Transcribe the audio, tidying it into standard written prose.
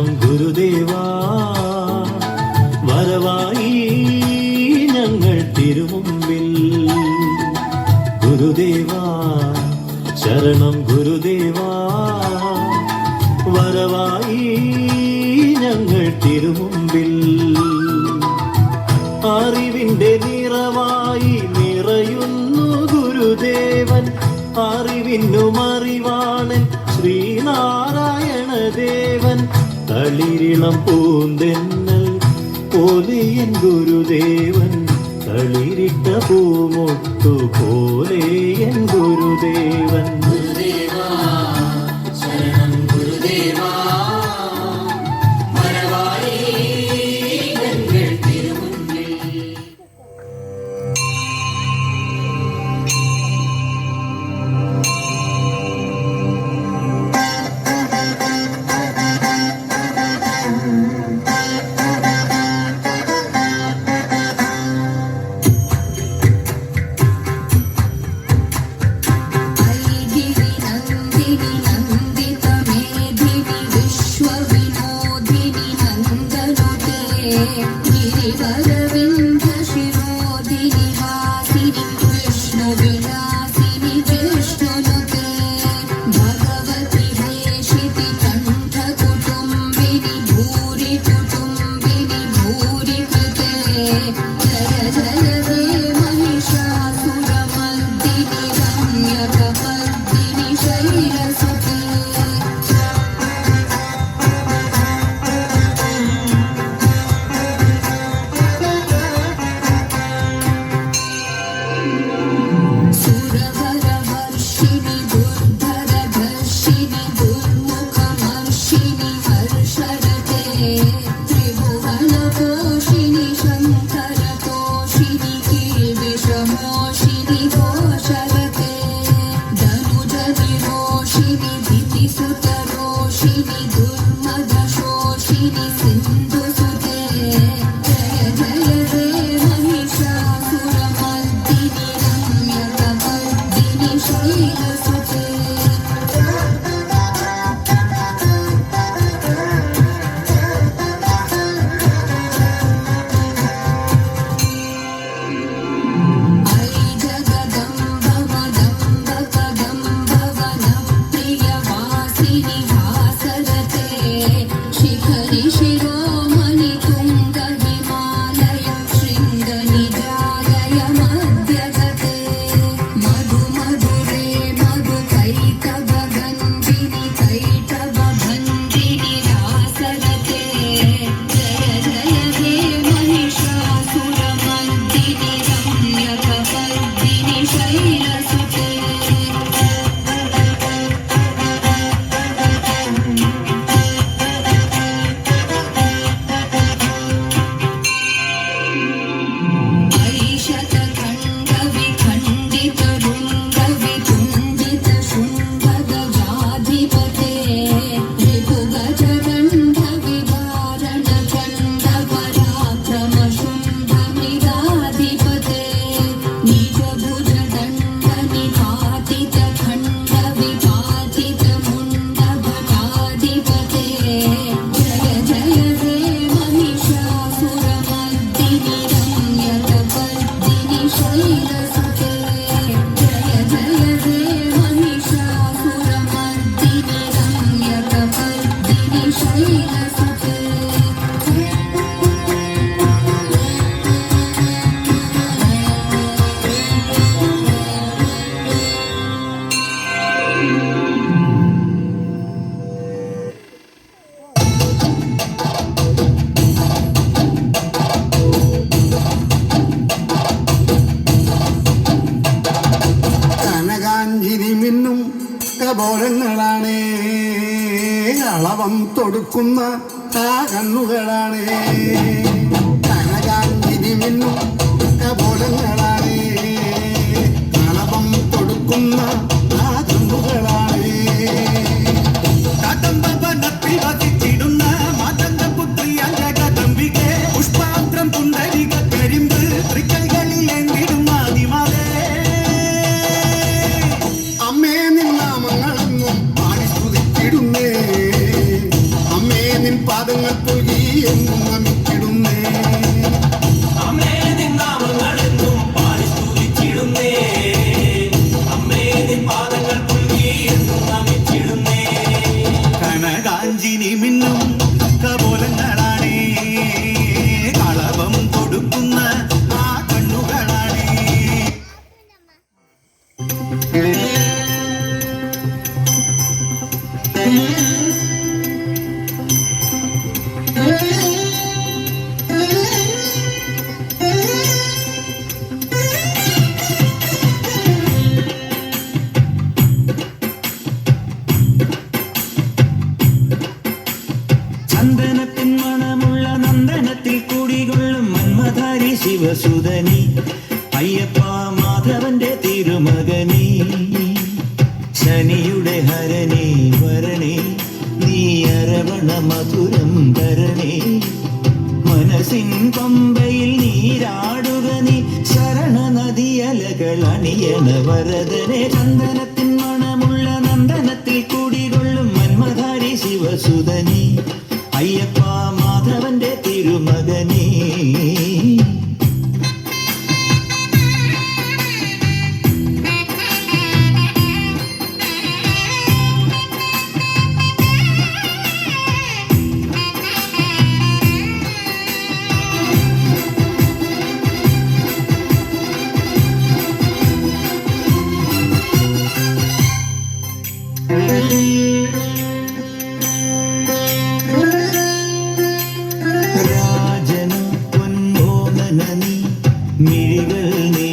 ശരണം ഗുരുദേവാ വരവായി ഞങ്ങൾ തിരുമുമ്പിൽ. ഗുരുദേവാ ശരണം ഗുരുദേവാ വരവായി ഞങ്ങൾ തിരുമുമ്പിൽ. അറിവിന്റെ നിറവായി നിറയുന്നു ഗുരുദേവൻ, അറിവിനും അറിവാണൻ ശ്രീനാരായണ ദേവൻ. തളിരിളം പൂന്തെന്നൽ പോലെയൻ ഗുരുദേവൻ, തളിരിട്ട പൂമൊട്ടു പോലെയൻ ഗുരുദേവൻ. കബോലങ്ങളാണ്, അളവം തൊടുക്കുന്ന ആ കണ്ണുകളാണ്. കനകാഞ്ചിരി മിന്നും കബോലങ്ങളാണ്, അളവം തൊടുക്കുന്ന ആ കണ്ണുകളാണ്. കദംബവനത്തിൽ വസിച്ചിടുന്ന മാതംഗ പുത്രിയായ കദംബികെ, പുഷ്പാന്ത്രം പുണ്ടരിക കരിമ്പ് തൃക്കൈകളിൽ എന്തിടും ആദിമാവേ. അമ്മേ നിൻ നാമങ്ങളെന്നും പാടി സ്തുതിച്ചിടുന്നേ, അമ്മേ നിൻ പാദങ്ങൾ പുകി എന്നും നമിച്ചിടുന്നേ. അമ്മേ നിൻ നാമങ്ങളെന്നും പാടി സ്തുതിച്ചിടുന്നേ. അമ്മേ നിൻ പാദങ്ങൾ പുൽകി എന്നും നമിച്ചിടുന്നേ. കനകാഞ്ചിനി മിന്നും കപോലങ്ങളാണേ, കളഭം കൊടുക്കുന്ന ആ കണ്ണുകളാണേ. ചന്ദനത്തിൻ മണമുള്ള നന്ദനത്തിൽ കൂടികൊള്ളും മന്മധാരി ശിവസുതനി, അയ്യപ്പ മാധവന്റെ തിരുമകനി, ശനിയുടെ ഹരണി വരണേ, നീ അരവണ മധുരം തരണേ, മനസ്സിൻ പമ്പയിൽ നീരാടുക നീ, ശരണ നദിയലകൾ അണിയണ വരദനെ. ചന്ദനത്തിൻ മണമുള്ള നന്ദനത്തിൽ കൂടികൊള്ളും മന്മധാരി ശിവസുതനി, അയ്യപ്പ മാധവന്റെ തിരുമകനേ. രാജന പൊൻമോഹനനി മിഴികൾ നീ